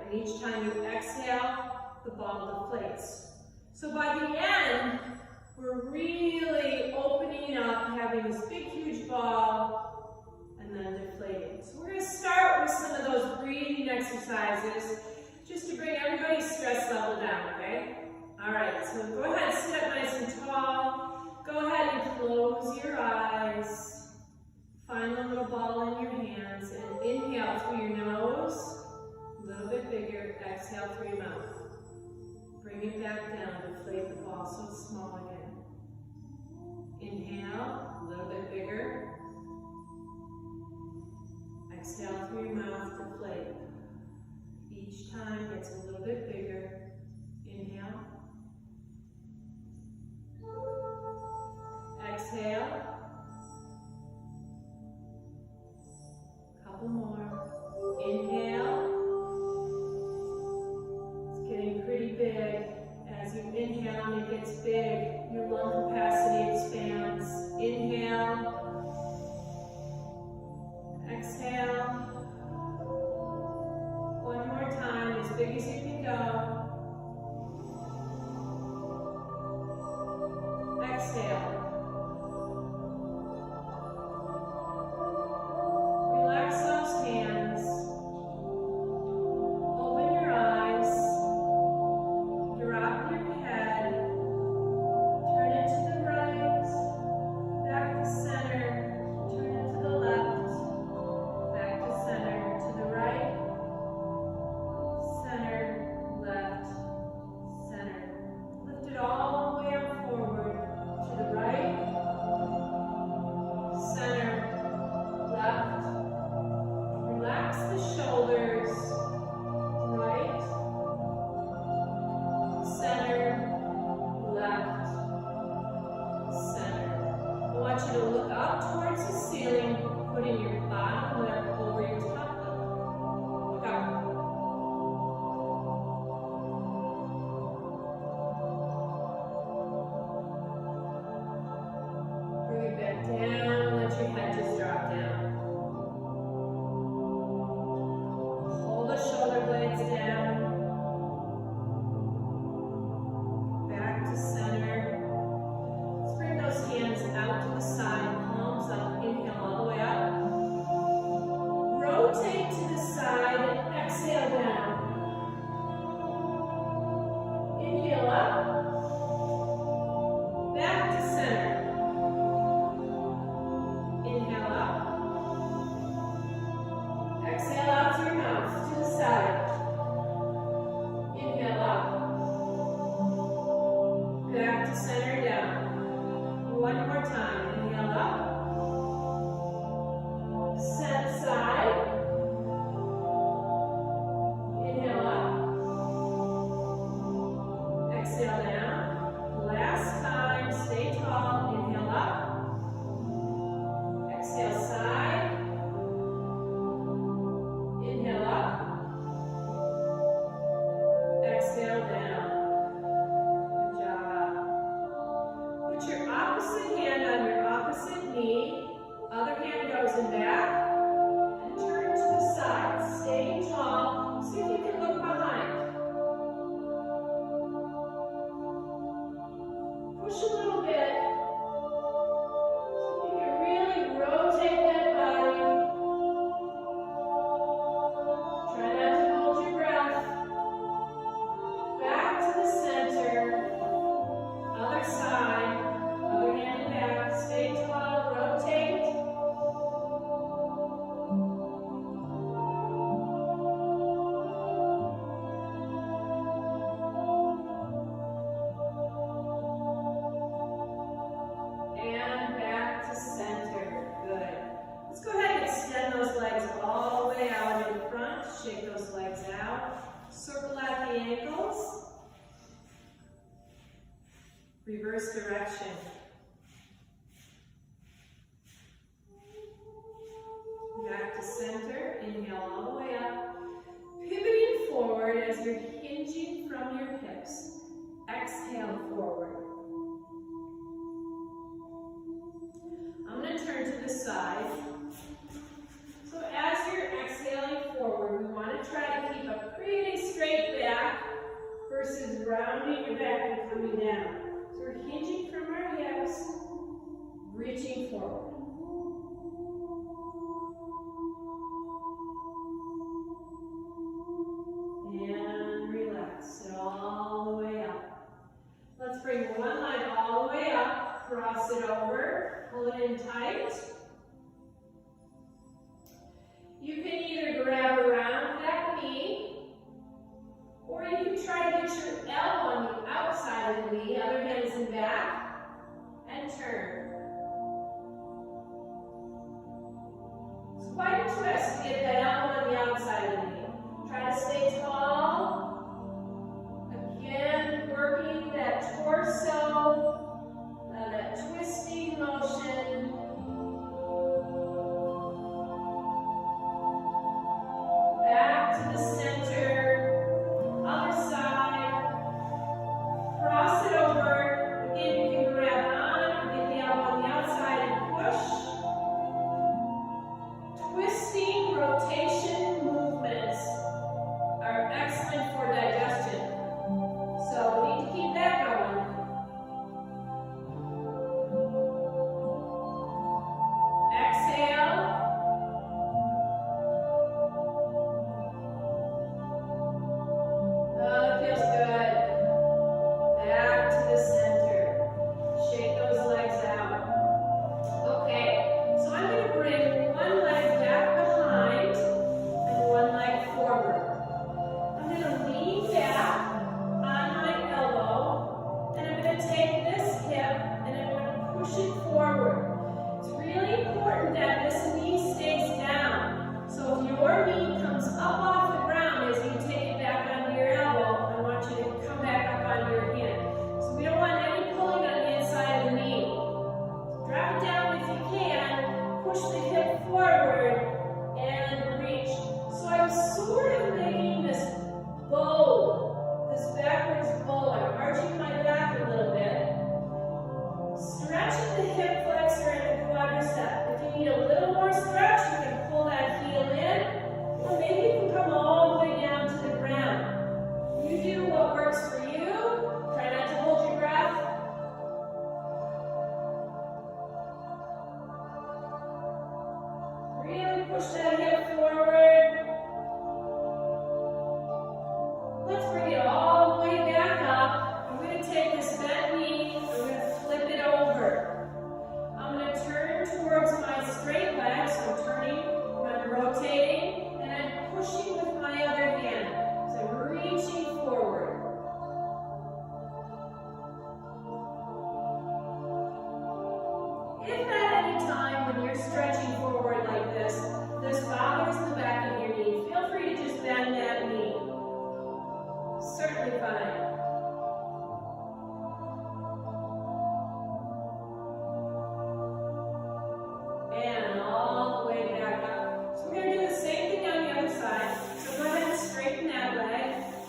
And each time you exhale, the ball deflates. So by the end, we're really opening up, having this big, huge ball, and then deflating. So we're going to start with some of those breathing exercises, just to bring everybody's stress level down, okay? All right, so go ahead, sit up nice and tall. Go ahead and close your eyes. Find a little ball in your hands, and inhale through your nose, a little bit bigger, exhale through your mouth. Bring it back down, deflate the ball so it's small again. Inhale, a little bit bigger. Exhale through your mouth, deflate. Each time gets a little bit bigger. Inhale. Exhale. Couple more. Inhale. It's getting pretty big. As you inhale and it gets big, your lung capacity expands. Inhale. Exhale. One more time, as big as you can go. Exhale. Relax those hands. Open your eyes. Drop your head. Turn it to the right. Back to center. Turn it to the left. Back to center. To the right. Center. Left. Center. Lift it all the way up forward. To the right, center, left. Relax the shoulders. Right, center, left, center. I want you to look up towards the ceiling, putting your bottom lip over your top lip. Look up. Down, let your head just drop down. Hold the shoulder blades down. Back to center. Let's bring those hands out to the side, palms up. Inhale all the way up. Rotate to the side and exhale down. Inhale up. Back to center. Inhale up. Exhale out through your mouth to the side. Inhale up. Back to center down. One more time. Inhale up. Set side. Inhale up. Exhale down. Last time. Stay tall. Inhale up. Exhale side. Inhale up. Exhale down. Good job. Put your opposite hand on your opposite knee. Other hand goes in back. And turn to the side. Stay tall. See if you can look behind. Push a little bit. Rotate that body. Try not to hold your breath. Back to the center. Other side. Other hand back. Stay tall. Rotate. And back to center. Good. Let's go ahead and extend those legs all the way out in front. Shake those legs out. Circle at the ankles. Reverse direction. Back to center. Inhale all the way up. Pivoting forward as you're hinging from your hips. Exhale forward. I'm going to turn to the side. So as you're exhaling forward, we want to try to keep a pretty turn. It's quite a twist to get that elbow on the outside of the knee. Try to stay tall. Again, working that torso, that twisting motion. Back to the center, other side. Cross it over. Again, you can grab on, get the elbow on the outside and push. Twisting, rotation movements are excellent for digestion. So we need to keep that going. Exhale. Oh, it feels good. Back to the center. Shake those legs out. Okay, so I'm going to bring one leg back behind and one leg forward. I'm going to lean back on my elbow, and I'm going to take this hip and I'm going to push it forward. It's really important that this knee stays down. So if your knee comes up off the ground as you take it back onto your elbow, I want you to come back up onto your hand. So we don't want any pulling on the inside of the knee. So drop it down if you can, push the hip forward, and reach. So I'm sort of making this bow, this backwards bow. I'm arching my back a little bit. Stretching the hip flexor and the quadricep. If you need a little more stretch, you can pull that heel in, or maybe you can come all the way down to the ground. You do what works for you. Try not to hold your breath. Really push that hip forward. Let's bring it all the way back up. I'm going to take this bent knee, I'm going to flip it over. I'm going to turn towards my straight leg, so I'm turning, I'm rotating, and I'm pushing with my other hand. So I'm reaching forward. If at any time when you're stretching forward like this bothers the back of your knee, feel free to just bend that knee. Certainly fine. And all the way back up. So we're going to do the same thing on the other side. So go ahead and straighten that leg.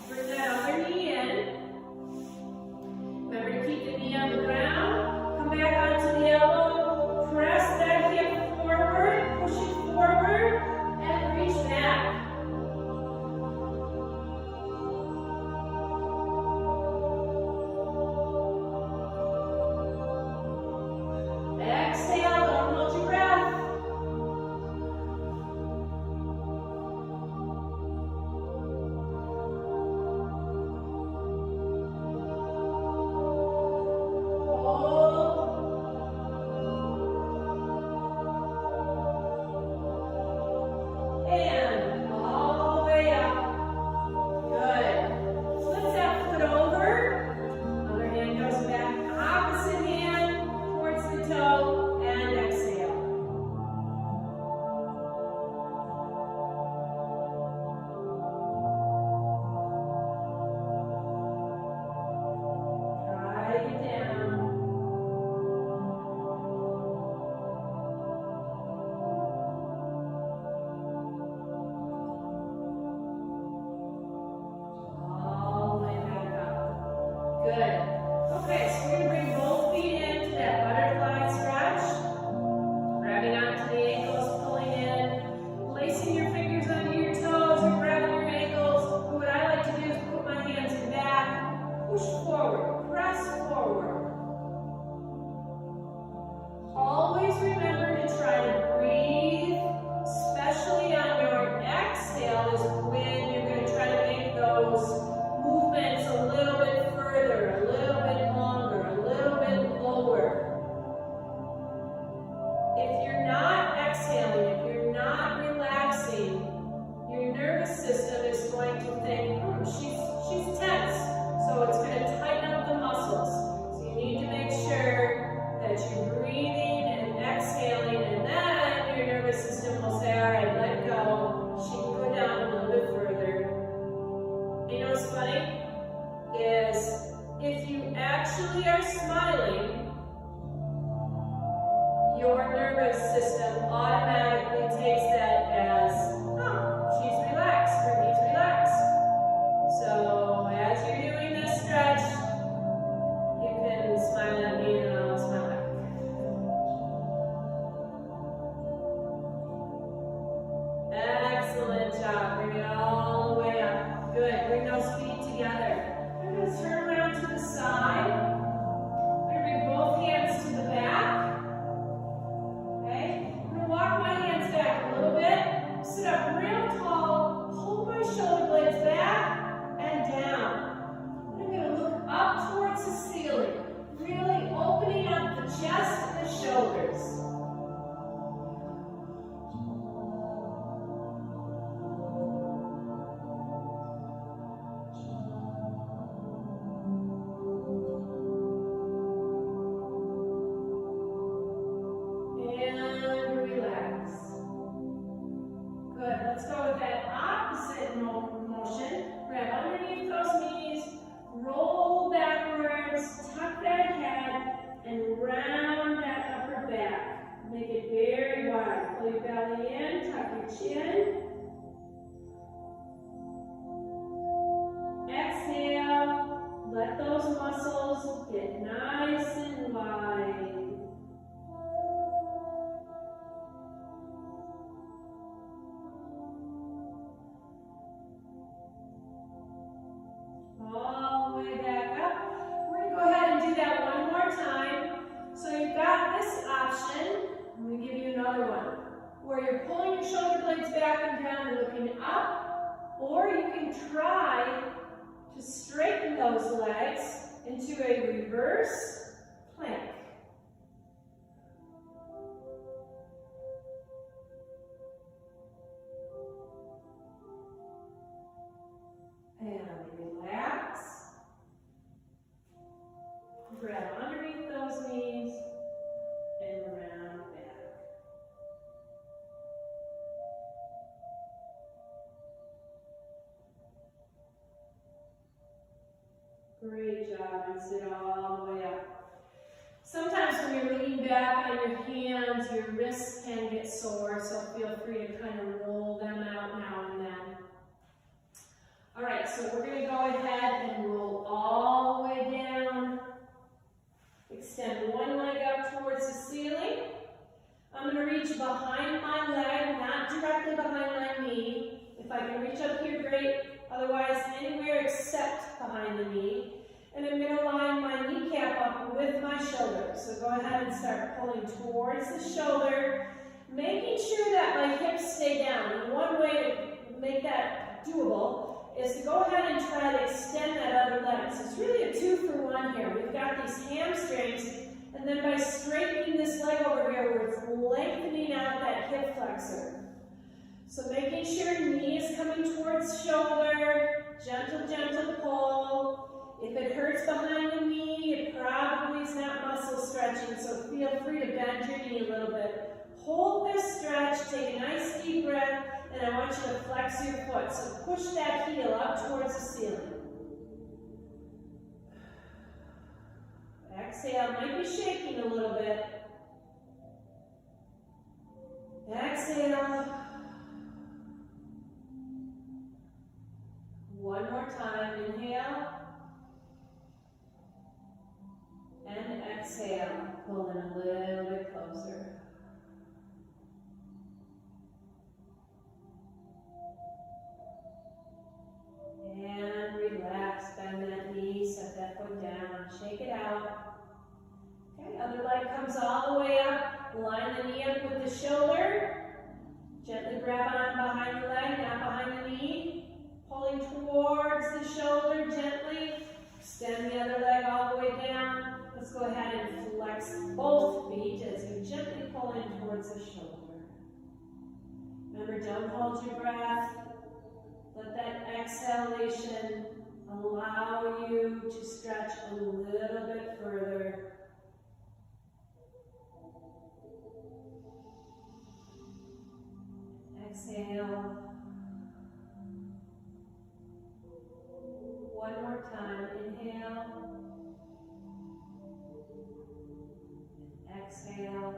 Bring that other knee in. Remember to keep the knee on the ground. Come back onto the elbow. Press that hip forward. Push it forward. And reach back. Exhale, don't hold your breath. Hold. And all the way up. Good. Flip that foot over. Other hand goes back. Opposite hand towards the toe. And exhale. Drive it down. All the way back up. Good. Okay, so we're going to bring both feet into that butterfly stretch. Grabbing onto the ankles, pulling in, placing your fingers under your toes, or grabbing your ankles. What I like to do is put my hands back, push forward, press forward. Always remember to try to breathe, especially on your exhale is when you're going to try to make those movements a little bit further, a little bit longer, a little bit lower. If you're not exhaling, if you're not relaxing, your nervous system is going to think, she's tense. So it's going to tighten up the muscles. So you need to make sure that you Let those muscles get nice and wide. All the way back up. We're going to go ahead and do that one more time. So you've got this option. I'm going to give you another one, where you're pulling your shoulder blades back and down and looking up, or you can try to straighten those legs into a reverse plank. And relax. Grab underneath those knees and round back. Great job, and sit all the way up. Sometimes when you're leaning back on your hands, your wrists can get sore, so feel free to kind of roll them out now and then. All right, so we're going to go ahead and roll all the way down. Extend one leg up towards the ceiling. I'm going to reach behind my leg, not directly behind my knee. If I can reach up here, great. Otherwise, anywhere except behind the knee. And I'm going to line my kneecap up with my shoulder. So go ahead and start pulling towards the shoulder, making sure that my hips stay down. And one way to make that doable is to go ahead and try to extend that other leg. So it's really a 2-for-1 here. We've got these hamstrings, and then by straightening this leg over here, we're lengthening out that hip flexor. So making sure knee is coming towards shoulder, gentle, gentle pull. If it hurts behind the knee, it probably is not muscle stretching, so feel free to bend your knee a little bit. Hold this stretch, take a nice deep breath, and I want you to flex your foot. So push that heel up towards the ceiling. Exhale, might be shaking a little bit. Exhale. One more time, inhale. And exhale, pull in a little bit closer. And relax, bend that knee, set that foot down, shake it out. Okay, other leg comes all the way up, line the knee up with the shoulder. Gently grab on behind the leg, not behind the knee. Pulling towards the shoulder gently. Extend the other leg all the way down. Let's go ahead and flex both feet as you gently pull in towards the shoulder. Remember, don't hold your breath. Let that exhalation allow you to stretch a little bit further. Exhale. One more time. Inhale. Exhale.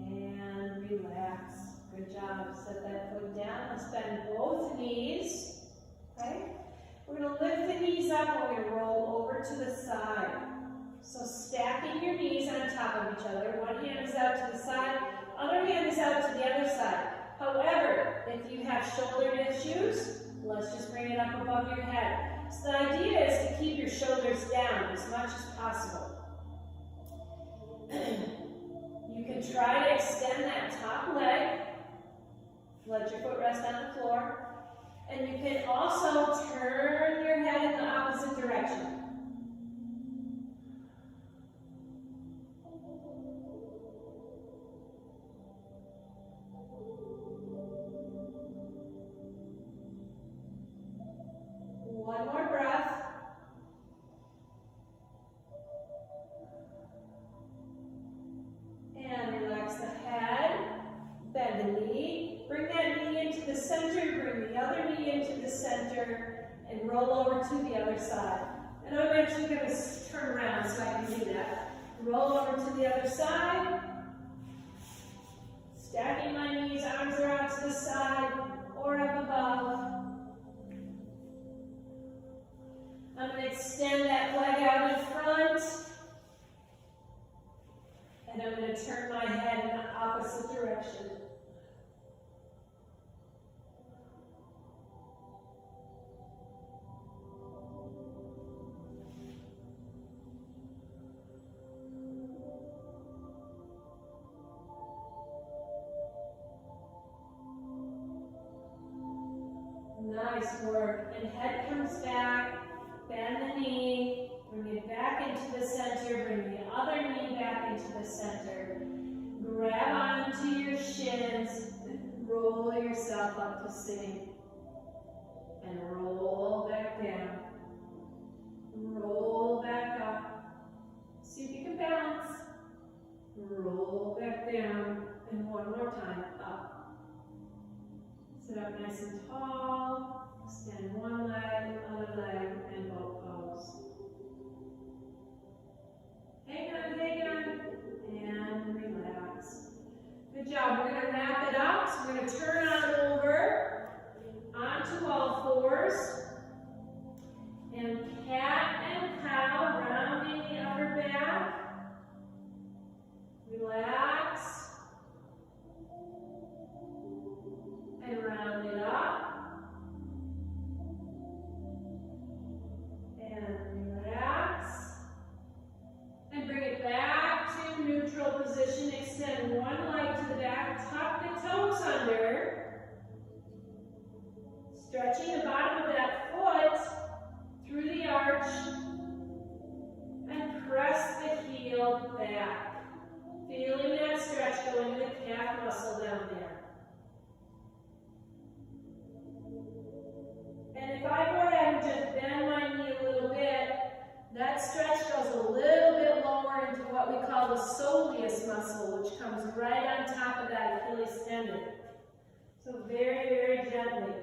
And relax. Good job. Set that foot down. Let's bend both knees. Okay? We're going to lift the knees up and we're going to roll over to the side. So stacking your knees on top of each other. One hand is out to the side, other hand is out to the other side. However, if you have shoulder issues, let's just bring it up above your head. So the idea is to keep your shoulders down as much as possible. You can try to extend that top leg. Let your foot rest on the floor. And you can also turn your head in the opposite direction. One more breath. And relax the head. Bend the knee. Bring that knee into the center. Bring the other knee into the center. And roll over to the other side. And I'm actually going to turn around so I can do that. Roll over to the other side. And I'm going to turn my head in the opposite direction. Nice work. And head comes back, bend the knee, bring it back into the center, bring the other knee back into the center. Grab onto your shins, and roll yourself up to sitting. And roll back down. Roll back up. See if you can balance. Roll back down. And one more time, up. Sit up nice and tall, extend one leg, other leg, and both toes. Hang on, and relax. Good job. We're going to wrap it up. So we're going to turn on over onto all fours. And cat and cow, rounding the upper back. Relax. And round it up. And relax. And bring it back to neutral position. Extend one leg to the back. Tuck the toes under. Stretching the bottom of that foot through the arch. And press the heel back. Feeling that stretch go into the calf muscle down there. And if I go ahead and just bend my knee a little bit, that stretch goes a little bit lower into what we call the soleus muscle, which comes right on top of that Achilles tendon. So very, very gently.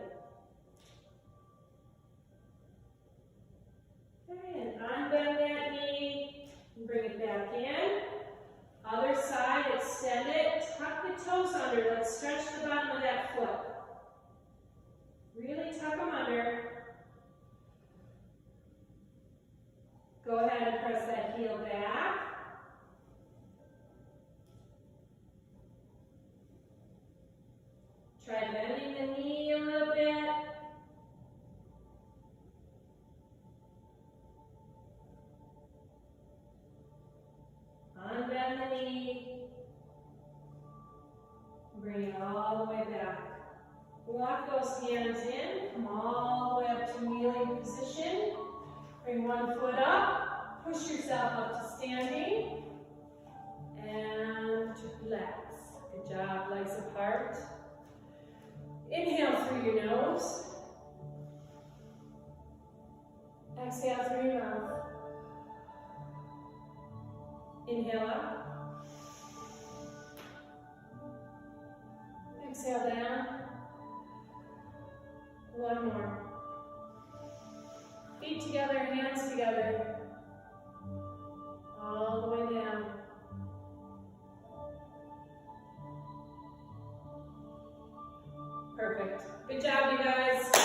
Okay, and unbend that knee, and bring it back in. Other side, extend it, tuck the toes under. Let's stretch the bottom of that foot. Really tuck them under. Go ahead and press that heel back. Try bending the knee a little bit. Unbend the knee. Bring it all the way back. Walk those hands in, come all the way up to kneeling position. Bring one foot up, push yourself up to standing, and relax. Good job, legs apart. Inhale through your nose. Exhale through your mouth. Inhale up. Exhale down. One more. Feet together, hands together. All the way down. Perfect. Good job, you guys.